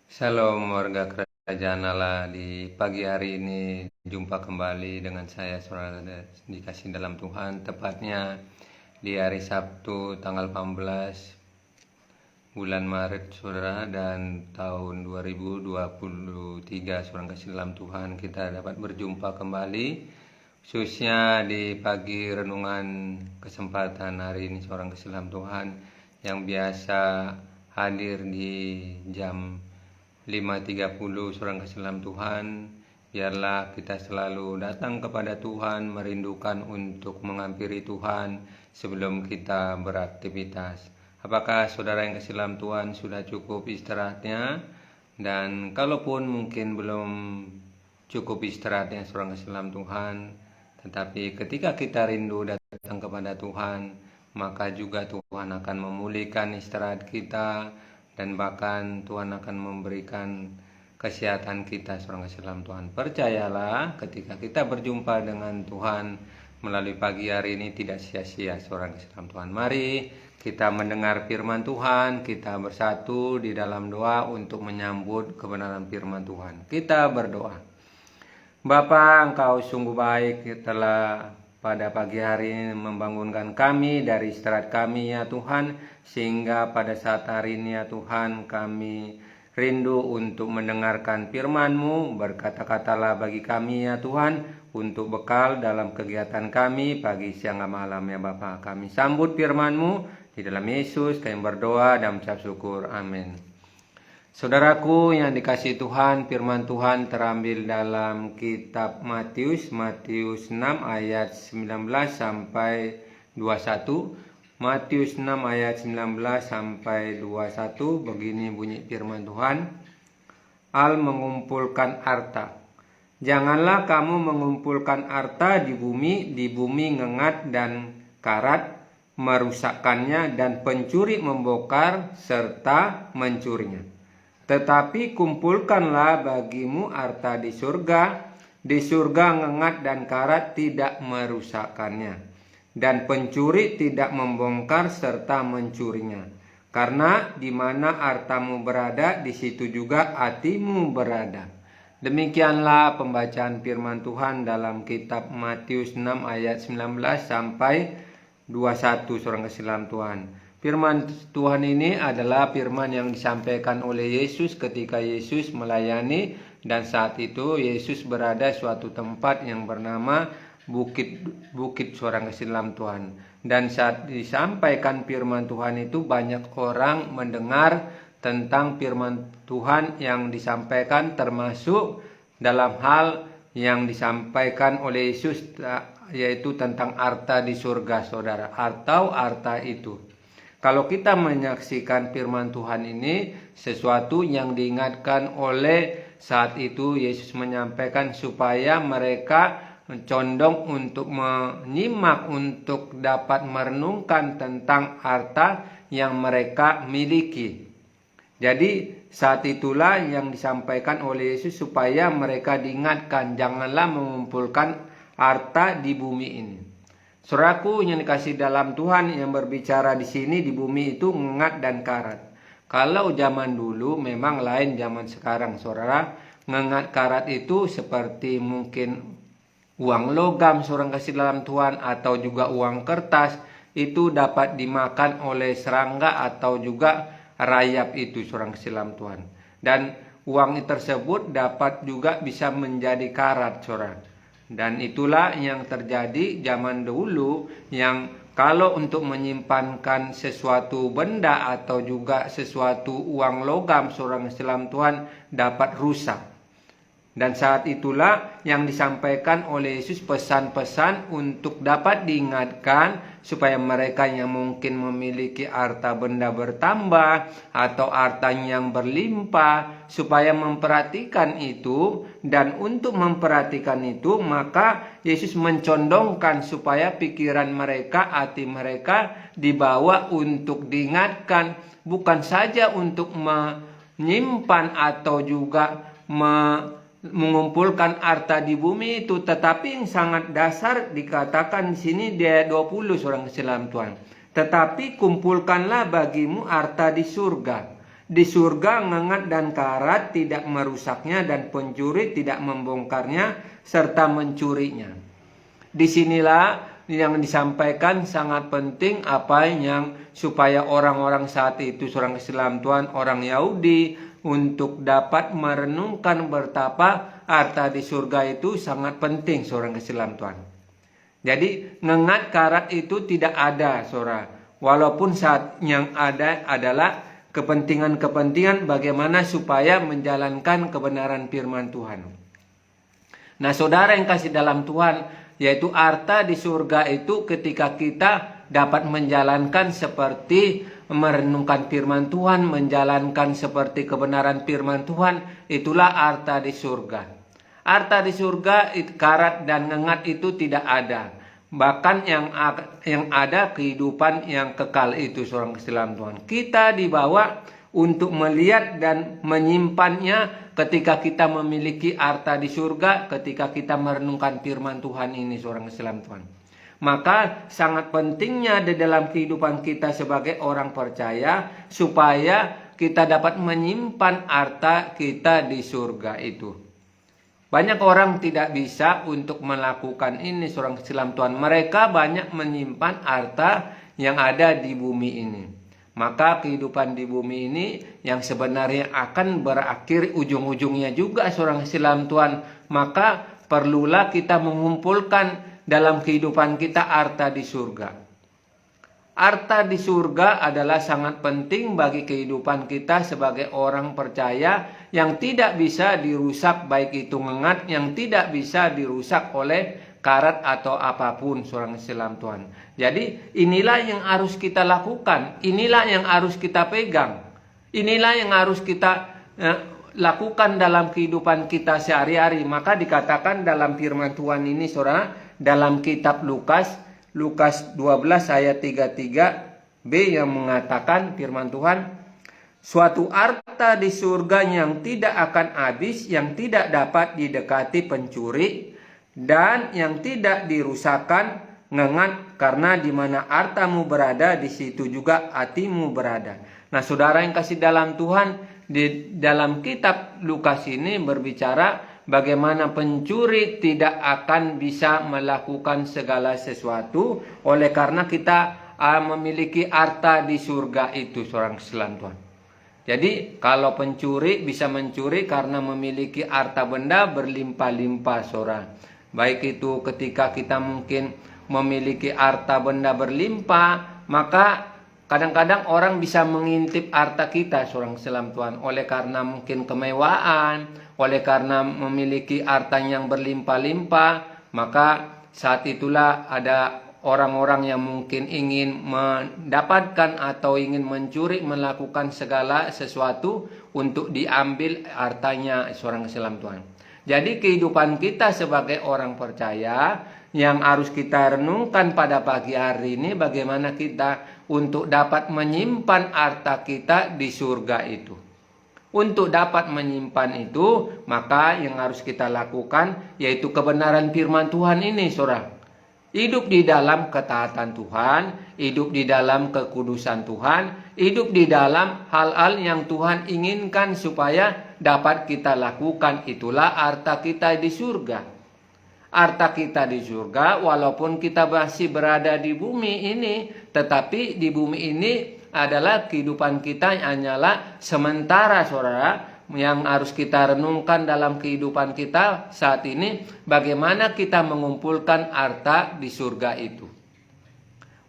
Shalom warga kerajaan Allah. Di pagi hari ini jumpa kembali dengan saya saudara dikasih dalam Tuhan, tepatnya di hari Sabtu tanggal 18 bulan Maret saudara, dan tahun 2023 saudara kasih dalam Tuhan, kita dapat berjumpa kembali khususnya di pagi renungan kesempatan hari ini saudara kasih dalam Tuhan, yang biasa hadir di jam 5.30 seorang kasih dalam Tuhan. Biarlah kita selalu datang kepada Tuhan, merindukan untuk menghampiri Tuhan sebelum kita beraktivitas. Apakah saudara yang kasih dalam Tuhan sudah cukup istirahatnya? Dan kalaupun mungkin belum cukup istirahatnya seorang kasih dalam Tuhan, tetapi ketika kita rindu datang kepada Tuhan, maka juga Tuhan akan memulihkan istirahat kita, dan bahkan Tuhan akan memberikan kesehatan kita seorang kasih dalam Tuhan. Percayalah, ketika kita berjumpa dengan Tuhan melalui pagi hari ini tidak sia-sia seorang kasih dalam Tuhan. Mari kita mendengar firman Tuhan, kita bersatu di dalam doa untuk menyambut kebenaran firman Tuhan. Kita berdoa. Bapa, Engkau sungguh baik telah pada pagi hari ini membangunkan kami dari istirahat kami ya Tuhan, sehingga pada saat hari ini ya Tuhan kami rindu untuk mendengarkan firman-Mu. Berkata-katalah bagi kami ya Tuhan, untuk bekal dalam kegiatan kami pagi, siang, dan malam ya Bapa. Kami sambut firman-Mu di dalam Yesus, kami berdoa dan mengucap syukur. Amin. Saudaraku yang dikasihi Tuhan, firman Tuhan terambil dalam kitab Matius 6 ayat 19 sampai 21. Matius 6 ayat 19 sampai 21, begini bunyi firman Tuhan. Al mengumpulkan harta. Janganlah kamu mengumpulkan harta di bumi ngengat dan karat merusakkannya, dan pencuri membongkar serta mencurinya. Tetapi kumpulkanlah bagimu harta di surga ngengat dan karat tidak merusakkannya, dan pencuri tidak membongkar serta mencurinya. Karena di mana hartamu berada, di situ juga hatimu berada. Demikianlah pembacaan firman Tuhan dalam kitab Matius 6 ayat 19 sampai 21 seorang kasih dalam Tuhan. Firman Tuhan ini adalah firman yang disampaikan oleh Yesus ketika Yesus melayani, dan saat itu Yesus berada suatu tempat yang bernama bukit seorang kasih dalam Tuhan. Dan saat disampaikan firman Tuhan itu, banyak orang mendengar tentang firman Tuhan yang disampaikan, termasuk dalam hal yang disampaikan oleh Yesus, yaitu tentang harta di surga saudara, atau harta itu. Kalau kita menyaksikan firman Tuhan ini, sesuatu yang diingatkan oleh saat itu Yesus menyampaikan supaya mereka condong untuk menyimak, untuk dapat merenungkan tentang harta yang mereka miliki. Jadi saat itulah yang disampaikan oleh Yesus supaya mereka diingatkan, janganlah mengumpulkan harta di bumi ini. Saudaraku yang dikasih dalam Tuhan, yang berbicara di sini di bumi itu ngengat dan karat. Kalau zaman dulu memang lain zaman sekarang saudara. Ngengat karat itu seperti mungkin uang logam seorang kasih dalam Tuhan, atau juga uang kertas, itu dapat dimakan oleh serangga atau juga rayap itu seorang kasih dalam Tuhan. Dan uang tersebut dapat juga bisa menjadi karat saudara. Dan itulah yang terjadi zaman dulu, yang kalau untuk menyimpankan sesuatu benda atau juga sesuatu uang logam seorang Islam Tuhan dapat rusak. Dan saat itulah yang disampaikan oleh Yesus pesan-pesan untuk dapat diingatkan supaya mereka yang mungkin memiliki harta benda bertambah atau harta yang berlimpah, supaya memperhatikan itu. Dan untuk memperhatikan itu, maka Yesus mencondongkan supaya pikiran mereka, hati mereka dibawa untuk diingatkan, bukan saja untuk menyimpan atau juga mengumpulkan harta di bumi itu, tetapi yang sangat dasar dikatakan di sini di ayat 20 seorang Islam Tuhan. Tetapi kumpulkanlah bagimu harta di surga. Di surga ngengat dan karat tidak merusaknya dan pencuri tidak membongkarnya serta mencurinya. Disinilah yang disampaikan sangat penting apa yang supaya orang-orang saat itu seorang Islam Tuhan, orang Yahudi untuk dapat merenungkan betapa harta di surga itu sangat penting seorang Islam Tuhan. Jadi ngengat karat itu tidak ada saudara. Walaupun saat yang ada adalah kepentingan-kepentingan bagaimana supaya menjalankan kebenaran firman Tuhan. Nah saudara yang kasih dalam Tuhan, yaitu harta di surga itu ketika kita dapat menjalankan seperti merenungkan firman Tuhan, menjalankan seperti kebenaran firman Tuhan, itulah harta di surga. Harta di surga, karat dan ngengat itu tidak ada. Bahkan yang ada kehidupan yang kekal itu seorang Islam Tuhan. Kita dibawa untuk melihat dan menyimpannya ketika kita memiliki harta di surga, ketika kita merenungkan firman Tuhan ini seorang Islam Tuhan. Maka sangat pentingnya di dalam kehidupan kita sebagai orang percaya supaya kita dapat menyimpan harta kita di surga itu. Banyak orang tidak bisa untuk melakukan ini seorang Islam Tuhan. Mereka banyak menyimpan harta yang ada di bumi ini. Maka kehidupan di bumi ini yang sebenarnya akan berakhir ujung-ujungnya juga seorang Islam Tuhan. Maka perlulah kita mengumpulkan dalam kehidupan kita harta di surga. Harta di surga adalah sangat penting bagi kehidupan kita sebagai orang percaya yang tidak bisa dirusak, baik itu ngengat, yang tidak bisa dirusak oleh karat atau apapun seorang Islam Tuhan. Jadi inilah yang harus kita lakukan, inilah yang harus kita pegang, inilah yang harus kita lakukan dalam kehidupan kita sehari-hari. Maka dikatakan dalam firman Tuhan ini saudara, dalam kitab Lukas 12 ayat 33b yang mengatakan firman Tuhan, suatu harta di surga yang tidak akan habis, yang tidak dapat didekati pencuri dan yang tidak dirusakkan ngengat, karena di mana hartamu berada di situ juga hatimu berada. Nah saudara yang kasih dalam Tuhan, di dalam kitab Lukas ini berbicara bagaimana pencuri tidak akan bisa melakukan segala sesuatu oleh karena kita memiliki harta di surga itu seorang Islam Tuhan. Jadi kalau pencuri bisa mencuri karena memiliki harta benda berlimpah-limpah saudara. Baik itu ketika kita mungkin memiliki harta benda berlimpah, maka kadang-kadang orang bisa mengintip harta kita seorang Islam Tuhan oleh karena mungkin kemewahan, oleh karena memiliki harta yang berlimpah-limpah, maka saat itulah ada orang-orang yang mungkin ingin mendapatkan atau ingin mencuri, melakukan segala sesuatu untuk diambil hartanya seorang Islam Tuhan. Jadi kehidupan kita sebagai orang percaya yang harus kita renungkan pada pagi hari ini, bagaimana kita untuk dapat menyimpan harta kita di surga itu. Untuk dapat menyimpan itu, maka yang harus kita lakukan yaitu kebenaran firman Tuhan ini saudara. Hidup di dalam ketaatan Tuhan, hidup di dalam kekudusan Tuhan, hidup di dalam hal-hal yang Tuhan inginkan supaya dapat kita lakukan. Itulah harta kita di surga. Harta kita di surga, walaupun kita masih berada di bumi ini, tetapi di bumi ini adalah kehidupan kita hanyalah sementara saudara. Yang harus kita renungkan dalam kehidupan kita saat ini, bagaimana kita mengumpulkan harta di surga itu.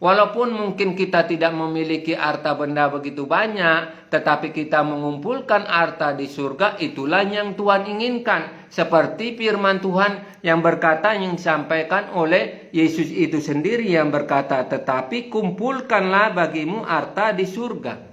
Walaupun mungkin kita tidak memiliki harta benda begitu banyak, tetapi kita mengumpulkan harta di surga, itulah yang Tuhan inginkan. Seperti firman Tuhan yang berkata, yang disampaikan oleh Yesus itu sendiri yang berkata, tetapi kumpulkanlah bagimu harta di surga.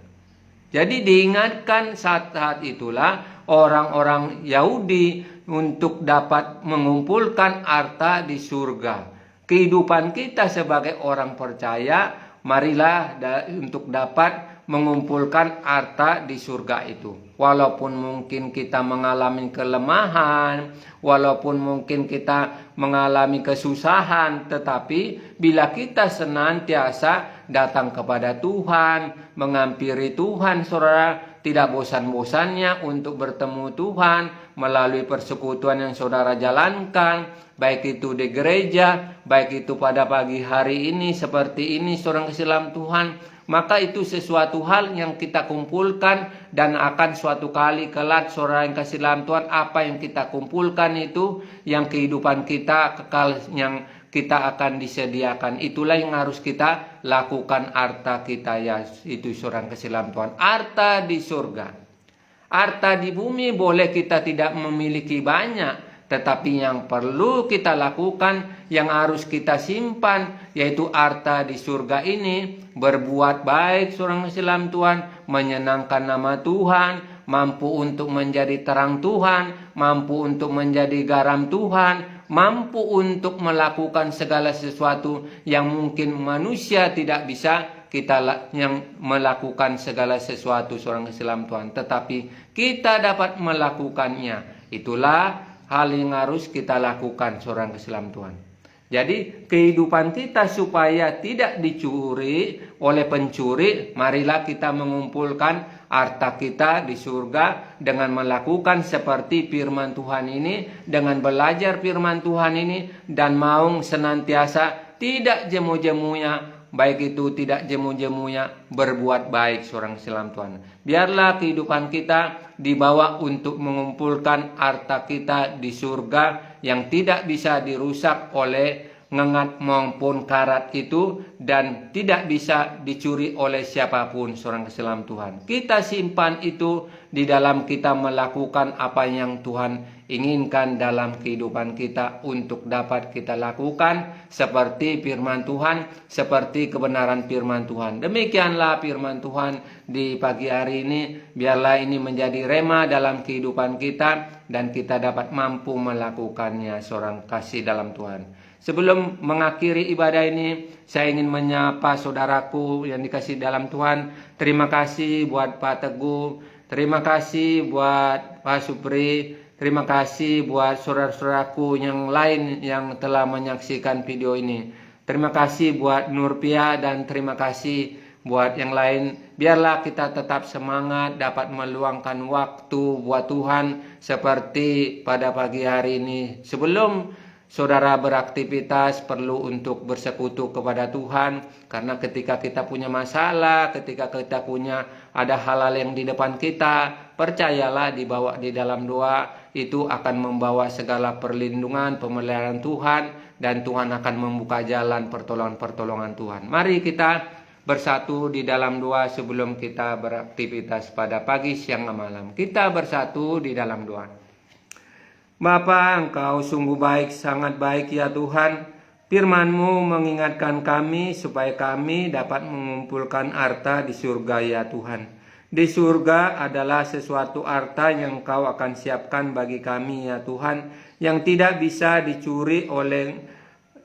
Jadi diingatkan saat-saat itulah orang-orang Yahudi untuk dapat mengumpulkan harta di surga. Kehidupan kita sebagai orang percaya, marilah untuk dapat mengumpulkan harta di surga itu. Walaupun mungkin kita mengalami kelemahan, walaupun mungkin kita mengalami kesusahan, tetapi bila kita senantiasa datang kepada Tuhan, menghampiri Tuhan saudara, tidak bosan-bosannya untuk bertemu Tuhan melalui persekutuan yang saudara jalankan, baik itu di gereja, baik itu pada pagi hari ini seperti ini seorang kasih dalam Tuhan, maka itu sesuatu hal yang kita kumpulkan dan akan suatu kali kelak saudara yang kasih dalam Tuhan, apa yang kita kumpulkan itu yang kehidupan kita kekal, yang kita akan disediakan. Itulah yang harus kita lakukan, harta kita ya itu seorang kasih dalam Tuhan, harta di surga. Harta di bumi boleh kita tidak memiliki banyak, tetapi yang perlu kita lakukan, yang harus kita simpan, yaitu harta di surga ini, berbuat baik seorang Islam Tuhan, menyenangkan nama Tuhan, mampu untuk menjadi terang Tuhan, mampu untuk menjadi garam Tuhan, mampu untuk melakukan segala sesuatu yang mungkin manusia tidak bisa, kita yang melakukan segala sesuatu seorang Islam Tuhan, tetapi kita dapat melakukannya. Itulah hal yang harus kita lakukan seorang Islam Tuhan. Jadi kehidupan kita supaya tidak dicuri oleh pencuri, marilah kita mengumpulkan harta kita di surga dengan melakukan seperti firman Tuhan ini, dengan belajar firman Tuhan ini, dan mau senantiasa tidak jemu-jemunya, baik itu tidak jemu-jemunya berbuat baik seorang Islam Tuhan. Biarlah kehidupan kita dibawa untuk mengumpulkan harta kita di surga yang tidak bisa dirusak oleh ngengat maupun karat itu, dan tidak bisa dicuri oleh siapapun seorang Islam Tuhan. Kita simpan itu di dalam kita melakukan apa yang Tuhan inginkan dalam kehidupan kita untuk dapat kita lakukan seperti firman Tuhan, seperti kebenaran firman Tuhan. Demikianlah firman Tuhan di pagi hari ini. Biarlah ini menjadi rema dalam kehidupan kita dan kita dapat mampu melakukannya seorang kasih dalam Tuhan. Sebelum mengakhiri ibadah ini, saya ingin menyapa saudaraku yang dikasih dalam Tuhan. Terima kasih buat Pak Teguh, terima kasih buat Pak Supri, terima kasih buat saudara-saudaraku yang lain yang telah menyaksikan video ini. Terima kasih buat Nurpia dan terima kasih buat yang lain. Biarlah kita tetap semangat dapat meluangkan waktu buat Tuhan seperti pada pagi hari ini. Sebelum saudara beraktivitas, perlu untuk bersekutu kepada Tuhan, karena ketika kita punya masalah, ketika kita punya ada hal-hal yang di depan kita, percayalah dibawa di dalam doa, itu akan membawa segala perlindungan, pemeliharaan Tuhan, dan Tuhan akan membuka jalan pertolongan-pertolongan Tuhan. Mari kita bersatu di dalam doa sebelum kita beraktivitas pada pagi, siang, dan malam. Kita bersatu di dalam doa. Bapa, Engkau sungguh baik, sangat baik ya Tuhan. Firman-Mu mengingatkan kami supaya kami dapat mengumpulkan harta di surga ya Tuhan. Di surga adalah sesuatu harta yang Engkau akan siapkan bagi kami ya Tuhan, yang tidak bisa dicuri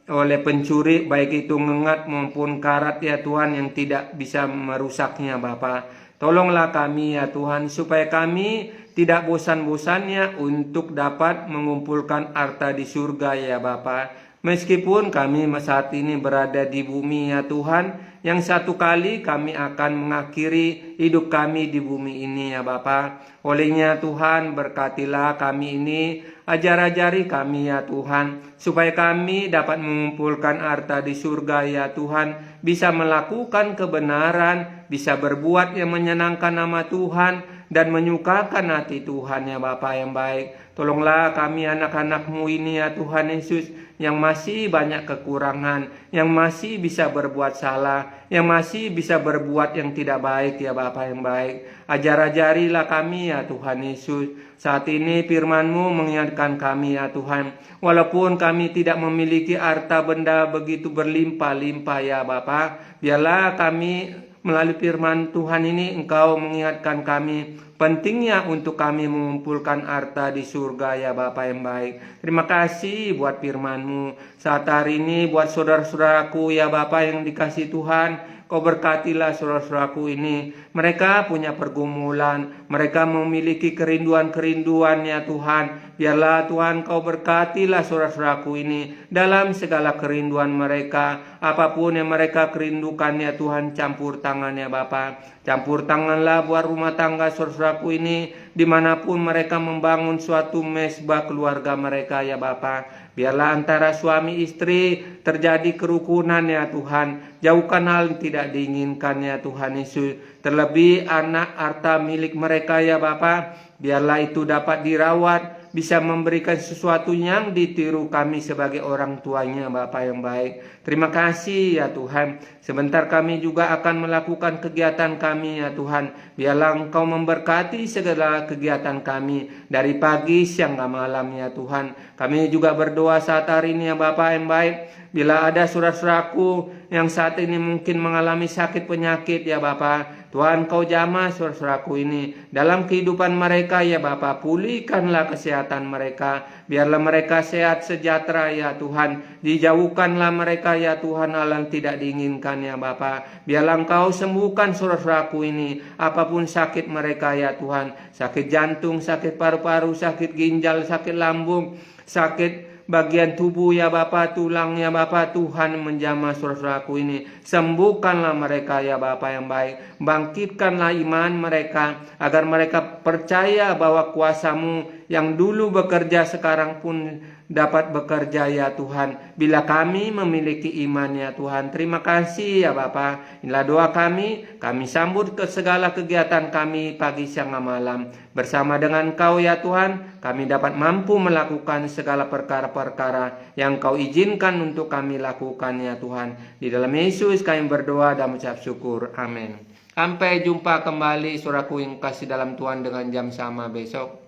oleh pencuri, baik itu ngengat maupun karat ya Tuhan, yang tidak bisa merusaknya Bapa. Tolonglah kami ya Tuhan supaya kami tidak bosan-bosannya untuk dapat mengumpulkan harta di surga ya Bapa. Meskipun kami saat ini berada di bumi ya Tuhan, yang satu kali kami akan mengakhiri hidup kami di bumi ini ya Bapa. Olehnya Tuhan, berkatilah kami ini, ajar-ajari kami ya Tuhan, supaya kami dapat mengumpulkan harta di surga ya Tuhan, bisa melakukan kebenaran, bisa berbuat yang menyenangkan nama Tuhan, dan menyukakan hati Tuhan ya Bapa yang baik. Tolonglah kami anak-anak-Mu ini ya Tuhan Yesus, yang masih banyak kekurangan, yang masih bisa berbuat salah, yang masih bisa berbuat yang tidak baik ya Bapa yang baik. Ajar-ajarilah kami ya Tuhan Yesus. Saat ini firman-Mu mengingatkan kami ya Tuhan, walaupun kami tidak memiliki harta benda begitu berlimpah-limpah ya Bapa, biarlah kami melalui firman Tuhan ini Engkau mengingatkan kami pentingnya untuk kami mengumpulkan harta di surga ya Bapa yang baik. Terima kasih buat firman-Mu saat hari ini, buat saudara-saudaraku ya Bapa yang dikasih Tuhan. Kau berkatilah saudara-saudaraku ini. Mereka punya pergumulan, mereka memiliki kerinduan-kerinduan ya Tuhan. Biarlah Tuhan Kau berkatilah saudara-saudaraku ini dalam segala kerinduan mereka. Apapun yang mereka kerindukan ya Tuhan, campur tangan ya Bapa. Campur tanganlah buat rumah tangga saudara-saudaraku ini, dimanapun mereka membangun suatu mesbah keluarga mereka ya Bapa. Biarlah antara suami istri terjadi kerukunan ya Tuhan. Jauhkan hal yang tidak diinginkan ya Tuhan Yesus. Terlebih anak harta milik mereka ya Bapa. Biarlah itu dapat dirawat, bisa memberikan sesuatu yang ditiru kami sebagai orang tuanya Bapa yang baik. Terima kasih ya Tuhan. Sebentar kami juga akan melakukan kegiatan kami ya Tuhan. Biarlah Engkau memberkati segala kegiatan kami dari pagi, siang, dan malam ya Tuhan. Kami juga berdoa saat hari ini ya Bapa yang baik. Bila ada saudara-saudaraku yang saat ini mungkin mengalami sakit penyakit ya Bapa, Tuhan Kau jamah saudara-saudaraku ini dalam kehidupan mereka ya Bapa. Pulihkanlah kesehatan mereka, biarlah mereka sehat sejahtera ya Tuhan. Dijauhkanlah mereka ya Tuhan hal yang tidak diinginkan ya Bapa. Biarlah Engkau sembuhkan saudara-saudaraku ini apapun sakit mereka ya Tuhan. Sakit jantung, sakit paru-paru, sakit ginjal, sakit lambung, sakit bagian tubuh ya Bapa, tulang ya Bapa. Tuhan menjamah saudara-saudaraku ini. Sembuhkanlah mereka ya Bapa yang baik. Bangkitkanlah iman mereka agar mereka percaya bahwa kuasa-Mu yang dulu bekerja sekarang pun dapat bekerja ya Tuhan. Bila kami memiliki iman ya Tuhan. Terima kasih ya Bapa. Inilah doa kami. Kami sambut ke segala kegiatan kami pagi, siang, dan malam. Bersama dengan Kau ya Tuhan, kami dapat mampu melakukan segala perkara-perkara yang Kau izinkan untuk kami lakukan ya Tuhan. Di dalam Yesus kami berdoa dan mengucap syukur. Amin. Sampai jumpa kembali saudaraku yang kasih dalam Tuhan dengan jam sama besok.